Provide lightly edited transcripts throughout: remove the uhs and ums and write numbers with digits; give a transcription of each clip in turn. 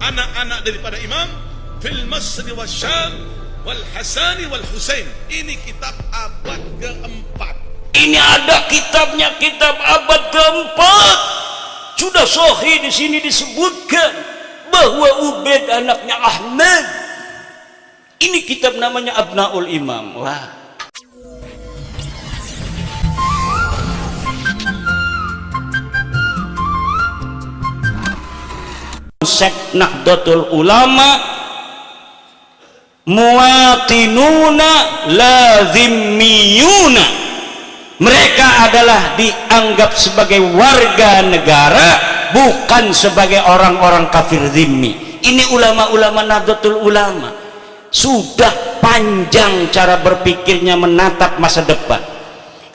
anak-anak daripada Imam fil Masri wa Syam wal Hasani wal Husain. Ini kitab abad keempat. Ini ada kitabnya, kitab abad keempat. Sudah sahih di sini disebutkan bahwa Ubaid anaknya Ahmad. Ini kitab namanya Abnaul Imam. Wah. Konsep Nahdlatul Ulama, muwatinuna lazimmiyuna, mereka adalah dianggap sebagai warga negara, bukan sebagai orang-orang kafir zimmi. Ini ulama-ulama Nahdlatul Ulama. Sudah panjang cara berpikirnya menatap masa depan.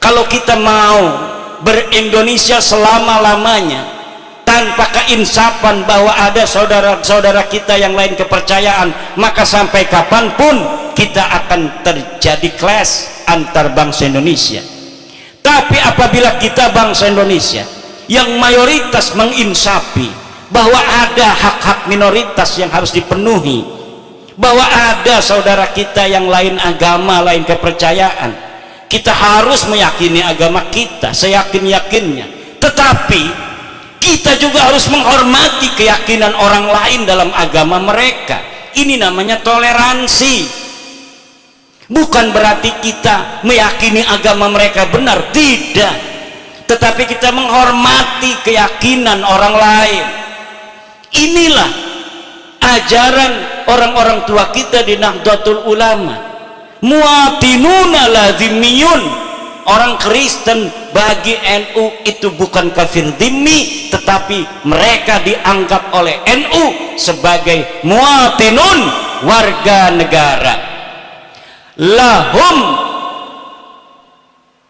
Kalau kita mau ber-Indonesia selama-lamanya tanpa keinsapan bahwa ada saudara-saudara kita yang lain kepercayaan, maka sampai kapanpun kita akan terjadi clash antar bangsa Indonesia. Tapi apabila kita bangsa Indonesia yang mayoritas menginsafi bahwa ada hak-hak minoritas yang harus dipenuhi, bahwa ada saudara kita yang lain agama, lain kepercayaan, kita harus meyakini agama kita seyakin-yakinnya, tetapi kita juga harus menghormati keyakinan orang lain dalam agama mereka. Ini namanya toleransi. Bukan berarti kita meyakini agama mereka benar, tidak, tetapi kita menghormati keyakinan orang lain. Inilah ajaran orang-orang tua kita di Nahdlatul Ulama. Muwatinuna lazimiyun. Orang Kristen bagi NU itu bukan kafir dhimmi, tetapi mereka dianggap oleh NU sebagai muwatinun, warga negara. Lahum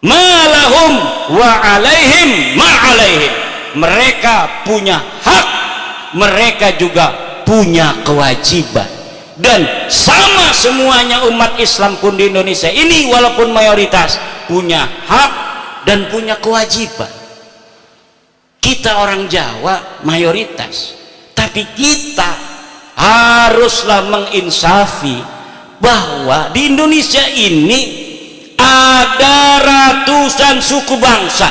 ma lahum wa alaihim ma alaihim. Mereka punya hak, mereka juga punya kewajiban. Dan sama semuanya umat Islam pun di Indonesia ini walaupun mayoritas punya hak dan punya kewajiban. Kita orang Jawa mayoritas, tapi kita haruslah menginsafi bahwa di Indonesia ini ada ratusan suku bangsa.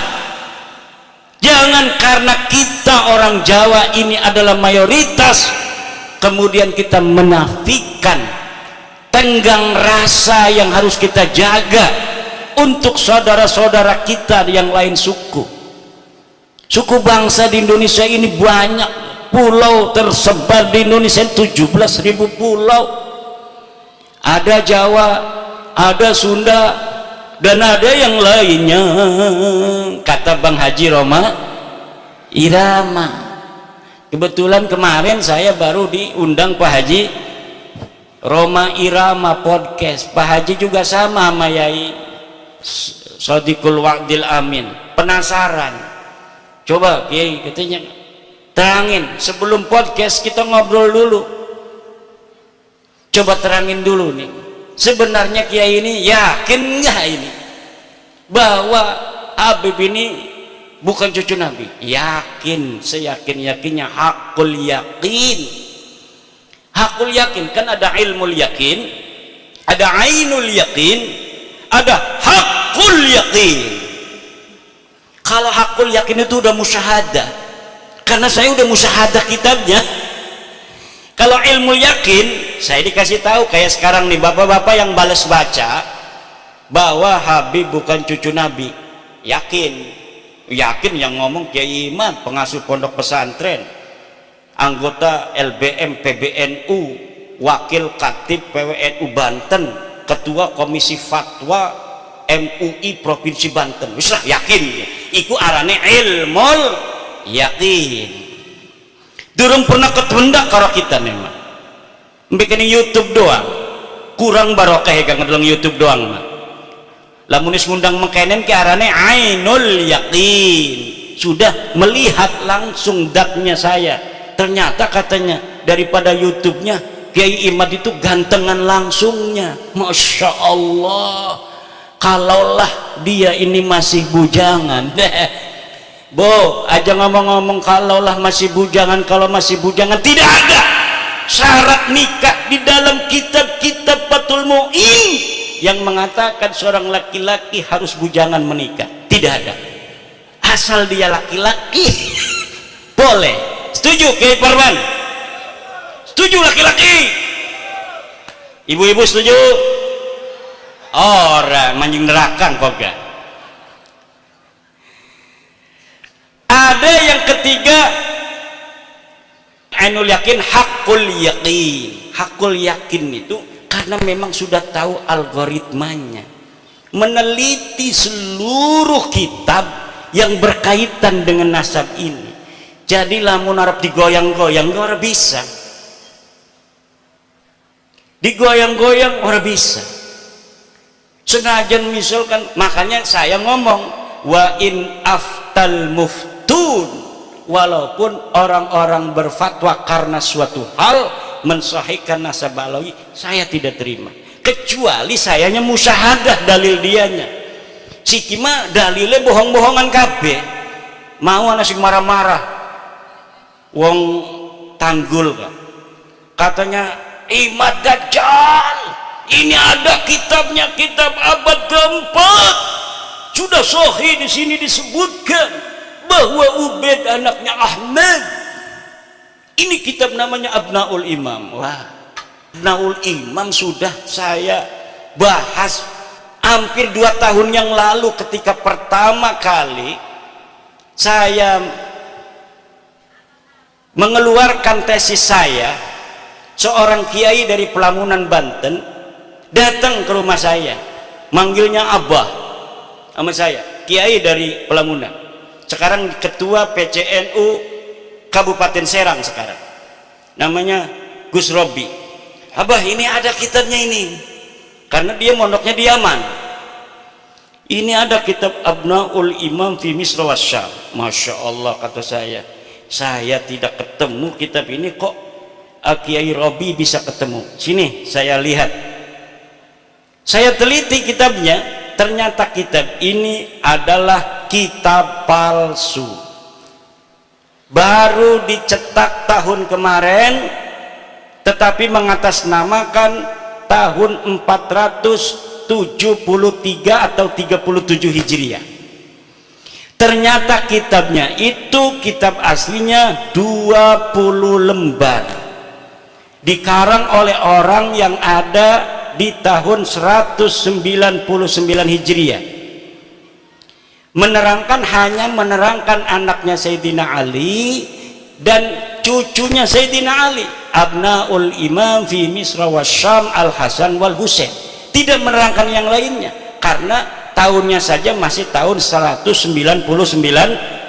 Jangan karena kita orang Jawa ini adalah mayoritas kemudian kita menafikan tenggang rasa yang harus kita jaga untuk saudara-saudara kita yang lain suku. Suku bangsa di Indonesia ini banyak, pulau tersebar di Indonesia 17.000 pulau. Ada Jawa, ada Sunda, dan ada yang lainnya. Kata Bang Haji Roma Irama. Kebetulan kemarin saya baru diundang Pak Haji Roma Irama podcast. Pak Haji juga sama Yai Sadiqul Wa'dil Amin. Penasaran, coba Kiai katanya terangin sebelum podcast, kita ngobrol dulu, coba terangin dulu nih, sebenarnya Kiai ini yakin nggak ini bahwa Habib ini bukan cucu Nabi? Yakin, seyakin-yakinnya, hakul yakin. Hakul yakin, kan ada ilmul yakin, ada ainul yakin, ada hakul yakin. Kalau hakul yakin itu udah musyahadah, karena saya udah musyahadah kitabnya. Kalau ilmu yakin, saya dikasih tahu kayak sekarang nih, bapak-bapak yang balas baca bahwa Habib bukan cucu Nabi, yakin. Yakin yang ngomong Kiai Iman, pengasuh pondok pesantren, anggota LBM PBNU, wakil katib PWNU Banten, ketua komisi fatwa MUI Provinsi Banten. Bisa yakin, iku arane ilmul yakin. Durung pernah ketundak karo kita memang. Bikin YouTube doang, kurang barokah ya ngedeleng YouTube doang mah. Lamunis ngundang mengkenen ke arane ainul yakin, sudah melihat langsung datnya saya. Ternyata katanya daripada YouTube-nya Kiai Imad itu gantengan langsungnya. Masya Allah, kalaulah dia ini masih bujangan. Bo, aja ngomong-ngomong kalaulah masih bujangan, kalau masih bujangan tidak ada syarat nikah di dalam kitab-kitab Fathul Mu'in yang mengatakan seorang laki-laki harus bujangan menikah. Tidak ada. Asal dia laki-laki boleh. Setuju Kiai Parman? Setuju laki-laki? Ibu-ibu setuju? Orang manjing nerakan kok gak. Ada yang ketiga, ainul yakin, hakul yakin. Hakul yakin itu karena memang sudah tahu algoritmanya, meneliti seluruh kitab yang berkaitan dengan nasab ini. Jadi lamun arep digoyang-goyang ora bisa, digoyang-goyang ora bisa. Senajan misalkan, makanya saya ngomong wa in aftal muftun, walaupun orang-orang berfatwa karena suatu hal mensahihkan nasab alawi, saya tidak terima, kecuali sayanya musyahadah dalil dianya. Si kima dalilnya bohong-bohongan kabeh, mau anak sing marah-marah wong tanggul kan, katanya Imad Dajjal ini ada kitabnya, kitab abad keempat, sudah sahih di sini disebutkan bahwa Ubaid anaknya Ahmad. Ini kitab namanya Abnaul Imam. Wah, Abnaul Imam sudah saya bahas hampir 2 tahun yang lalu ketika pertama kali saya mengeluarkan tesis saya. Seorang kiai dari Pelamunan Banten datang ke rumah saya, manggilnya Abah sama saya, kiai dari Pelamunan, sekarang ketua PCNU Kabupaten Serang sekarang, namanya Gus Robi. Abah, ini ada kitabnya ini, karena dia mondoknya di Yaman. Ini ada kitab Abnaul Imam fi Misr wa Syam. Masya Allah, kata saya tidak ketemu kitab ini, kok Kiai Robi bisa ketemu. Sini saya lihat, saya teliti kitabnya, ternyata kitab ini adalah kitab palsu, baru dicetak tahun kemarin, tetapi mengatasnamakan tahun 473 atau 37 Hijriah. Ternyata kitabnya itu kitab aslinya 20 lembar, dikarang oleh orang yang ada di tahun 199 Hijriah, hanya menerangkan anaknya Sayyidina Ali dan cucunya Sayyidina Ali, Abnaul Imam fi Misra wa Syam Al-Hasan wal Husain. Tidak menerangkan yang lainnya karena tahunnya saja masih tahun 199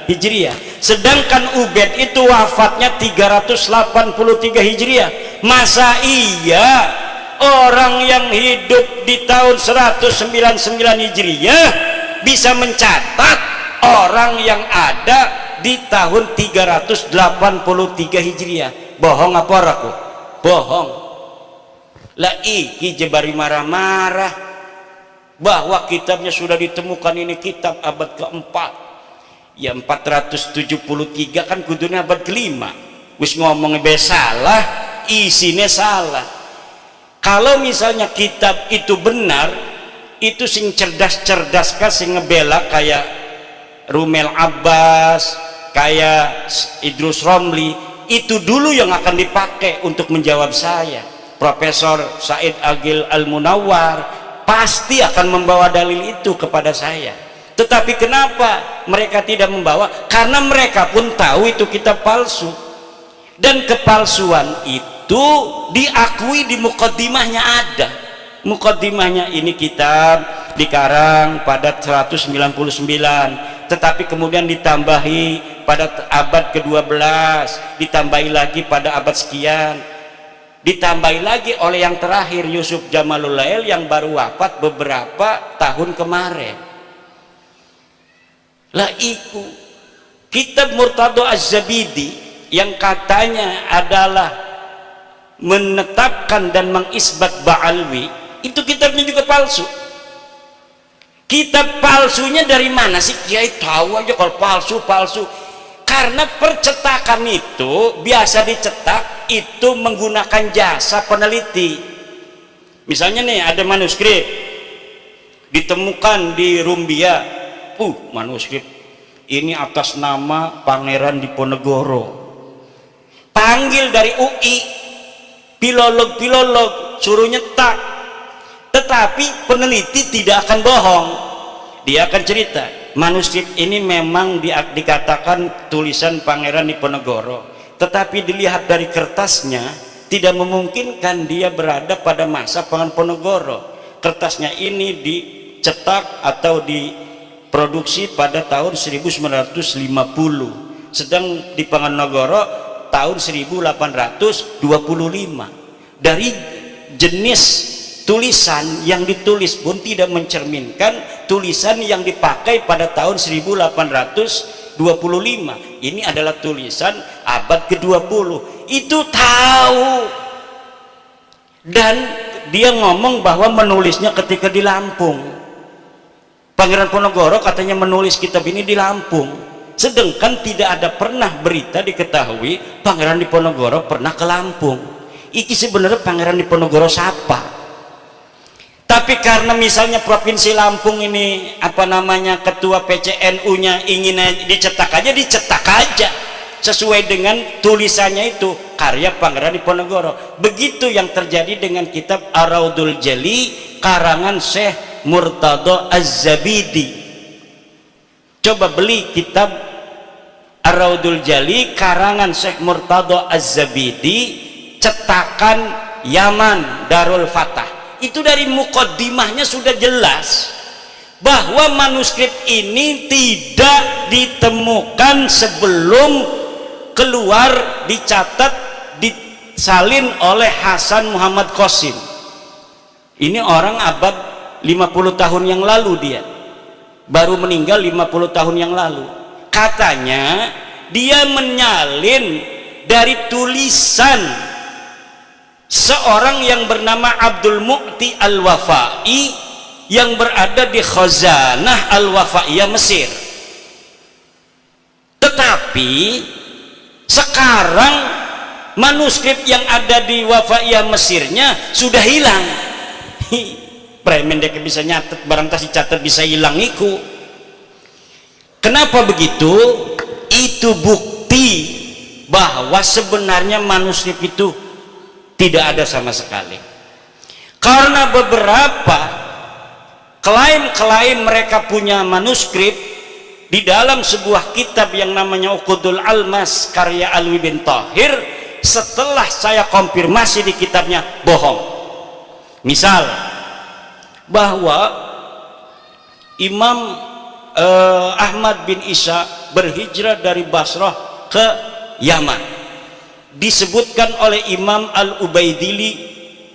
Hijriah, sedangkan Ubaid itu wafatnya 383 Hijriah. Masa iya orang yang hidup di tahun 199 Hijriah bisa mencatat orang yang ada di tahun 383 Hijriah? Bohong apa oraku? Bohong. Lah iki jebari marah-marah bahwa kitabnya sudah ditemukan, ini kitab abad keempat. Ya 473 kan kudunya abad kelima. Wis ngomongnya salah, isinya salah. Kalau misalnya kitab itu benar, itu sing cerdas-cerdas kan sing ngebela kayak Rumel Abbas, kayak Idrus Romli, itu dulu yang akan dipakai untuk menjawab saya. Profesor Said Agil Al-Munawwar pasti akan membawa dalil itu kepada saya. Tetapi kenapa mereka tidak membawa? Karena mereka pun tahu itu kitab palsu, dan kepalsuan itu diakui di mukaddimahnya ada. Mukaddimahnya ini kitab dikarang pada 199, tetapi kemudian ditambahi pada abad ke-12, ditambahi lagi pada abad sekian, ditambahi lagi oleh yang terakhir Yusuf Jamalul Lail yang baru wafat beberapa tahun kemarin. Lah iku kitab Murtado Az-Zabidi yang katanya adalah menetapkan dan mengisbat Ba'alwi, itu kitabnya juga palsu. Kitab palsunya dari mana sih? Kiai tahu aja kalau palsu. Karena percetakan itu biasa dicetak itu menggunakan jasa peneliti. Misalnya nih ada manuskrip ditemukan di Rumbia, manuskrip ini atas nama Pangeran Diponegoro. Panggil dari UI, filolog suruh nyetak. Tetapi peneliti tidak akan bohong, dia akan cerita manuskrip ini memang dikatakan tulisan Pangeran Diponegoro, tetapi dilihat dari kertasnya tidak memungkinkan dia berada pada masa Pangeran Diponegoro. Kertasnya ini dicetak atau diproduksi pada tahun 1950, sedang di Panganogoro tahun 1825. Dari jenis tulisan yang ditulis pun tidak mencerminkan tulisan yang dipakai pada tahun 1825. Ini adalah tulisan abad ke-20. Itu tahu. Dan dia ngomong bahwa menulisnya ketika di Lampung. Pangeran Diponegoro katanya menulis kitab ini di Lampung. Sedangkan tidak ada pernah berita diketahui Pangeran Diponegoro pernah ke Lampung. Iki sebenarnya Pangeran Diponegoro siapa? Tapi karena misalnya Provinsi Lampung ini ketua PCNU-nya ingin dicetak aja sesuai dengan tulisannya itu karya Pangeran Diponegoro. Begitu yang terjadi dengan kitab Ar-Raudul Jali karangan Syekh Murtadha Az-Zabidi. Coba beli kitab Ar-Raudul Jali karangan Syekh Murtadha Az-Zabidi, cetakan Yaman Darul Fatah. Itu dari mukaddimahnya sudah jelas bahwa manuskrip ini tidak ditemukan sebelum keluar, dicatat, disalin oleh Hasan Muhammad Qasim. Ini orang abad 50 tahun yang lalu, dia baru meninggal 50 tahun yang lalu. Katanya dia menyalin dari tulisan seorang yang bernama Abdul Mu'ti Al-Wafai yang berada di Khazanah Al-Wafaiyah Mesir. Tetapi sekarang manuskrip yang ada di Wafaiyah Mesirnya sudah hilang. Premen dia bisa nyatet, barang tas dicatat bisa hilang iku. Kenapa begitu? Itu bukti bahwa sebenarnya manuskrip itu tidak ada sama sekali. Karena beberapa klaim mereka punya manuskrip di dalam sebuah kitab yang namanya Uqudul Almas karya Alwi bin Thahir, setelah saya konfirmasi di kitabnya bohong. Misal bahwa Imam Ahmad bin Isa berhijrah dari Basrah ke Yaman, disebutkan oleh Imam Al-Ubaidili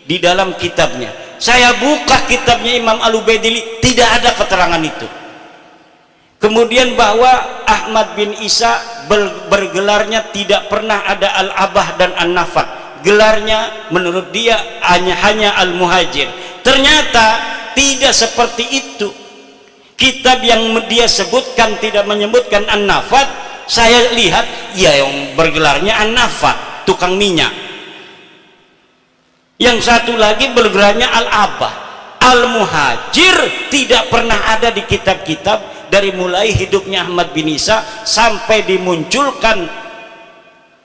di dalam kitabnya. Saya buka kitabnya Imam Al-Ubaidili, tidak ada keterangan itu. Kemudian bahwa Ahmad bin Isa bergelarnya tidak pernah ada Al-Abah dan An-Nafat. Gelarnya menurut dia hanya Al-Muhajir. Ternyata tidak seperti itu. Kitab yang dia sebutkan tidak menyebutkan An-Nafat. Saya lihat ya yang bergelarnya An-Nafat, tukang minyak. Yang satu lagi bergelarnya Al-Abah. Al-Muhajir tidak pernah ada di kitab-kitab dari mulai hidupnya Ahmad bin Isa sampai dimunculkan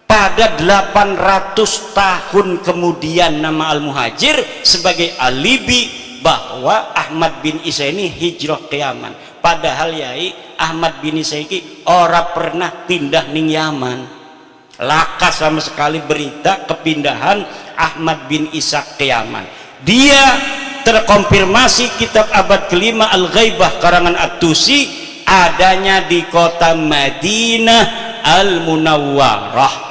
pada 800 tahun kemudian nama Al-Muhajir sebagai alibi bahwa Ahmad bin Isa ini hijrah ke Yaman. Padahal yai Ahmad bin Isa ini ora pernah pindah ning Yaman. Laka sama sekali berita kepindahan Ahmad bin Isa ke Yaman. Dia terkonfirmasi kitab abad kelima Al-Ghaibah karangan At-Tusi adanya di kota Madinah Al-Munawwarah.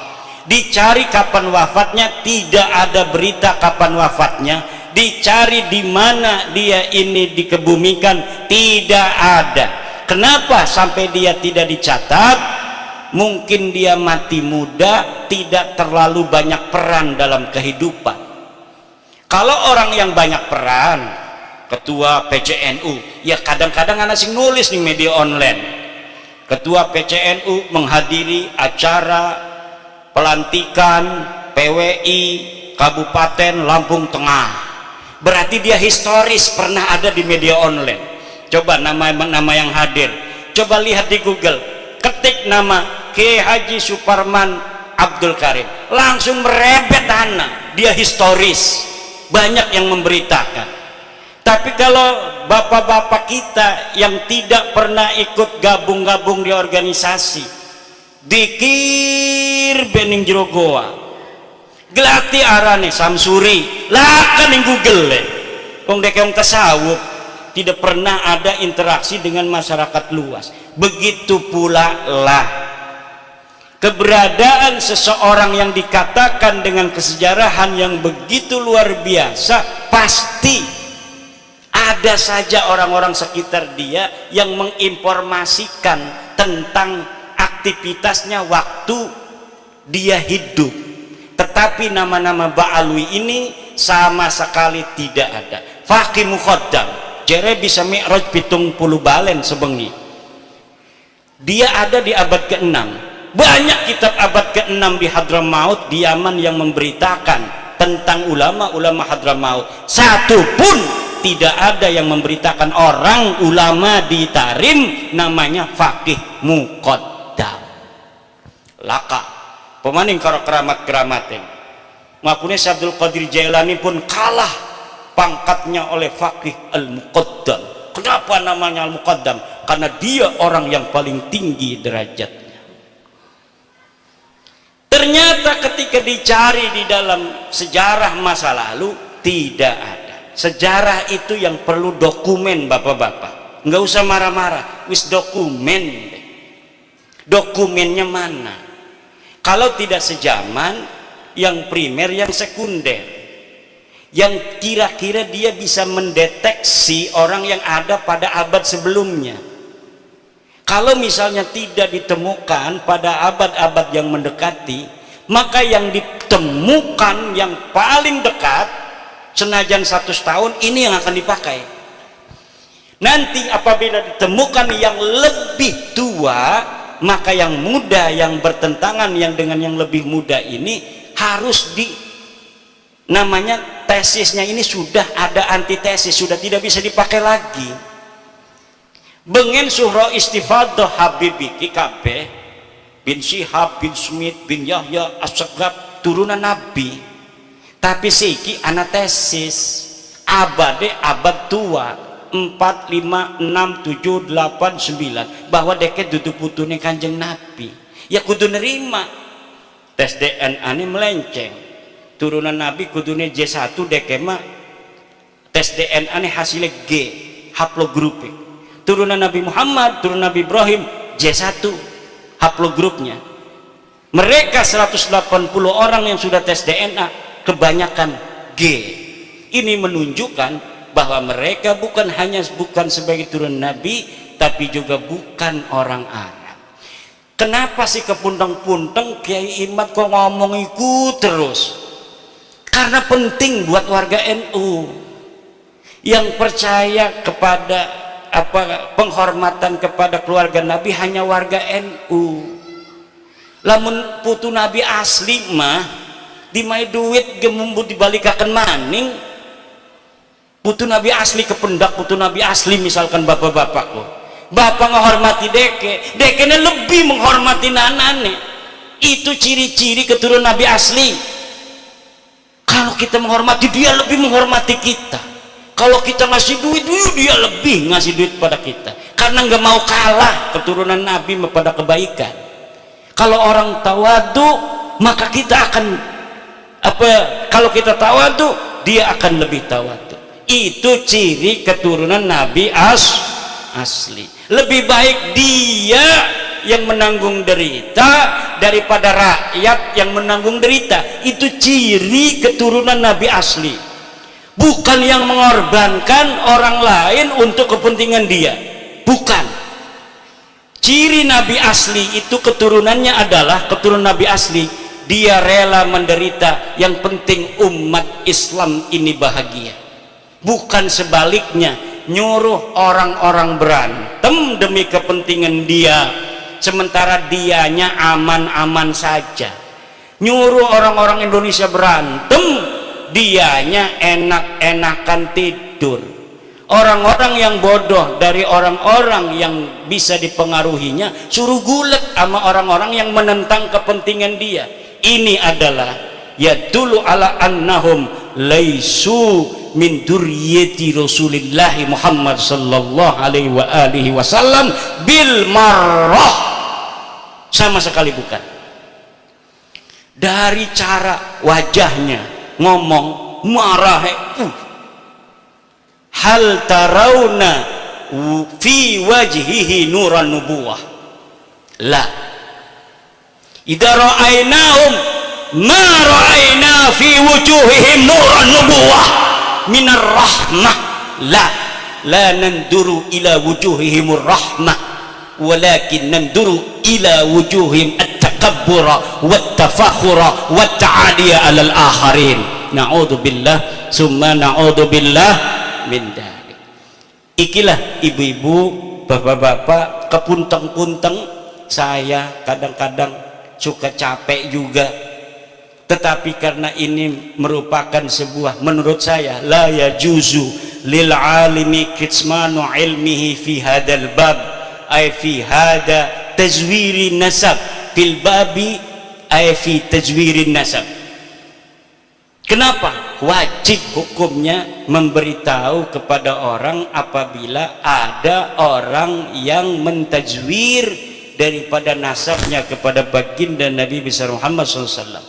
Dicari kapan wafatnya, tidak ada berita kapan wafatnya. Dicari di mana dia ini dikebumikan, tidak ada. Kenapa sampai dia tidak dicatat? Mungkin dia mati muda, tidak terlalu banyak peran dalam kehidupan. Kalau orang yang banyak peran, ketua PCNU, ya kadang-kadang anak sing nulis nih media online. Ketua PCNU menghadiri acara pelantikan PWI Kabupaten Lampung Tengah. Berarti dia historis pernah ada di media online. Coba nama yang hadir, coba lihat di Google, ketik nama Kiai Haji Suparman Abdul Karim, langsung merebet tanah. Dia historis, banyak yang memberitakan. Tapi kalau bapak-bapak kita yang tidak pernah ikut gabung-gabung di organisasi, dikir bening jero goa, gelati arane samsuri, lakan yang Google wong dek yang tasawuf, tidak pernah ada interaksi dengan masyarakat luas. Begitu pula lah keberadaan seseorang yang dikatakan dengan kesejarahan yang begitu luar biasa, pasti ada saja orang-orang sekitar dia yang menginformasikan tentang aktivitasnya waktu dia hidup. Tetapi nama-nama Ba'alwi ini sama sekali tidak ada. Faqih Muqaddam jere bisa mi'raj 70 balen sebengi. Dia ada di abad ke-6. Banyak kitab abad ke-6 di Hadramaut, di Yaman, yang memberitakan tentang ulama-ulama Hadramaut. Satu pun tidak ada yang memberitakan orang ulama di Tarim namanya Faqih Muqaddam. Laka pemaning karo keramat-keramatin. Makanya Abdul Qadir Jailani pun kalah pangkatnya oleh Faqih Al-Muqaddam. Kenapa namanya Al-Muqaddam? Karena dia orang yang paling tinggi derajatnya. Ternyata ketika dicari di dalam sejarah masa lalu, tidak ada. Sejarah itu yang perlu dokumen, bapak-bapak. Nggak usah marah-marah, wis dokumen. Dokumennya mana? Kalau tidak sejaman, yang primer, yang sekunder, yang kira-kira dia bisa mendeteksi orang yang ada pada abad sebelumnya. Kalau misalnya tidak ditemukan pada abad-abad yang mendekati, maka yang ditemukan yang paling dekat, senajan 100 tahun, ini yang akan dipakai. Nanti apabila ditemukan yang lebih tua, maka yang muda, yang bertentangan yang dengan yang lebih muda ini harus namanya tesisnya ini sudah ada antitesis, sudah tidak bisa dipakai lagi. Bengen suhro istifadah Habibi KKP bin Syihab bin Smith bin Yahya As-Sagab turunan Nabi, tapi siki anatesis abade abad tua 4, 5, 6, 7, 8, 9 bahwa deket dudu putune Kanjeng Nabi, ya kudu nerima. Tes DNA ini melenceng, turunan Nabi kudune J1, dekema tes DNA ini hasilnya G, haplogrupik. Turunan Nabi Muhammad, turunan Nabi Ibrahim J1 haplogrupnya. Mereka 180 orang yang sudah tes DNA kebanyakan G. Ini menunjukkan bahwa mereka bukan sebagai turunan Nabi, tapi juga bukan orang Arab. Kenapa sih kepuntang-puntang Kiai Imad kok ngomong ikut terus? Karena penting buat warga NU yang percaya kepada penghormatan kepada keluarga Nabi, hanya warga NU. Lamun putu Nabi asli mah dimai duit gemumbu dibalikakan maning. Putu Nabi asli kependak, putu Nabi asli misalkan bapak-bapakku, bapak menghormati dekenya lebih menghormati nanane. Itu ciri-ciri keturunan Nabi asli. Kalau kita menghormati dia, lebih menghormati kita. Kalau kita ngasih duit, dia lebih ngasih duit pada kita, karena nggak mau kalah keturunan Nabi pada kebaikan. Kalau orang tawadu, maka kita akan kalau kita tawadu, dia akan lebih tawadu. Itu ciri keturunan Nabi asli. Lebih baik dia yang menanggung derita daripada rakyat yang menanggung derita. Itu ciri keturunan Nabi asli. Bukan yang mengorbankan orang lain untuk kepentingan dia, bukan. Ciri Nabi asli itu keturunannya adalah keturunan Nabi asli, dia rela menderita, yang penting umat Islam ini bahagia. Bukan sebaliknya, nyuruh orang-orang berantem demi kepentingan dia, sementara dianya aman-aman saja. Nyuruh orang-orang Indonesia berantem, dianya enak-enakan tidur. Orang-orang yang bodoh dari orang-orang yang bisa dipengaruhinya suruh gulat sama orang-orang yang menentang kepentingan dia. Ini adalah yadullu ala annahum laisu min durriyati Rasulillah Muhammad sallallahu alaihi wasallam bil marrah. Sama sekali bukan. Dari cara wajahnya ngomong marah, hal tarawna fi wajhihi nuran nubuwah, la idza ra'ainahum ma ra'aina fi wujuhihim nuran nubuwah minar rahmah, la nanduru ila wujuhihimur rahmah walakin nanduru ila wujuhihim at-takabbura wat-tafakhura wat-ta'aliya 'alal akharin. Na'udzubillah summa na'udzubillah min dzalik. Ikilah ibu-ibu, bapak-bapak, kepunteng-punteng saya kadang-kadang suka capek juga, tetapi karena ini merupakan sebuah, menurut saya la yajuzu lil alimi kitmanu ilmihi fi hadal bab ay fi hada tazwiri nasab fil babi ay fi tazwiri nasab. Kenapa? Wajib hukumnya memberitahu kepada orang apabila ada orang yang mentajwir daripada nasabnya kepada baginda Nabi besar Muhammad SAW.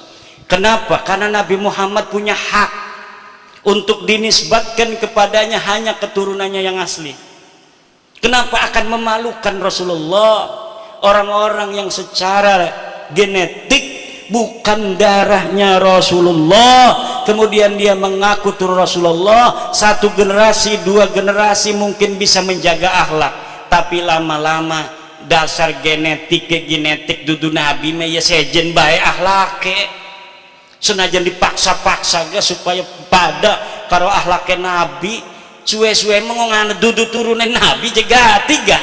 Kenapa? Karena Nabi Muhammad punya hak untuk dinisbatkan kepadanya hanya keturunannya yang asli. Kenapa akan memalukan Rasulullah? Orang-orang yang secara genetik bukan darahnya Rasulullah, kemudian dia mengaku turun Rasulullah, satu generasi, dua generasi mungkin bisa menjaga akhlak, tapi lama-lama dasar genetik dudu nabi mah ya sejen bae akhlake, senajan dipaksa-paksa ga supaya pada karo akhlake nabi, suwe-suwe mengongana dudu turunan nabi jaga tiga,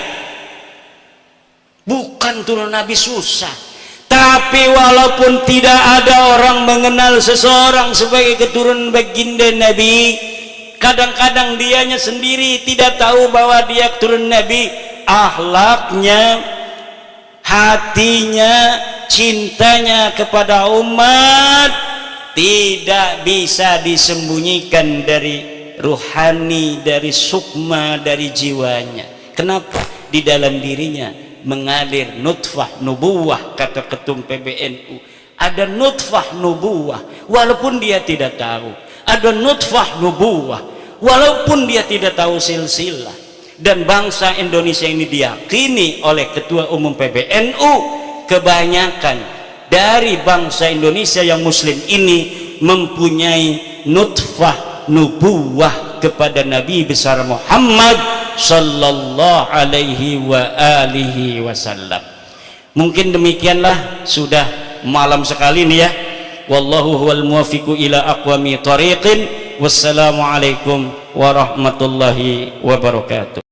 bukan turun nabi susah. Tapi walaupun tidak ada orang mengenal seseorang sebagai keturunan baginda Nabi, kadang-kadang dianya sendiri tidak tahu bahwa dia keturunan Nabi, akhlaknya, hatinya, cintanya kepada umat tidak bisa disembunyikan dari ruhani, dari sukma, dari jiwanya. Kenapa? Di dalam dirinya mengalir nutfah nubuwah, kata ketum PBNU. Ada nutfah nubuwah walaupun dia tidak tahu, ada nutfah nubuwah walaupun dia tidak tahu silsilah. Dan bangsa Indonesia ini diyakini oleh ketua umum PBNU, kebanyakan dari bangsa Indonesia yang muslim ini mempunyai nutfah nubuwah kepada Nabi besar Muhammad sallallahu alaihi wa alihi wasallam. Mungkin demikianlah, sudah malam sekali nih ya. Wallahu huwal muwaffiqu ila aqwami thariqin. Wassalamualaikum warahmatullahi wabarakatuh.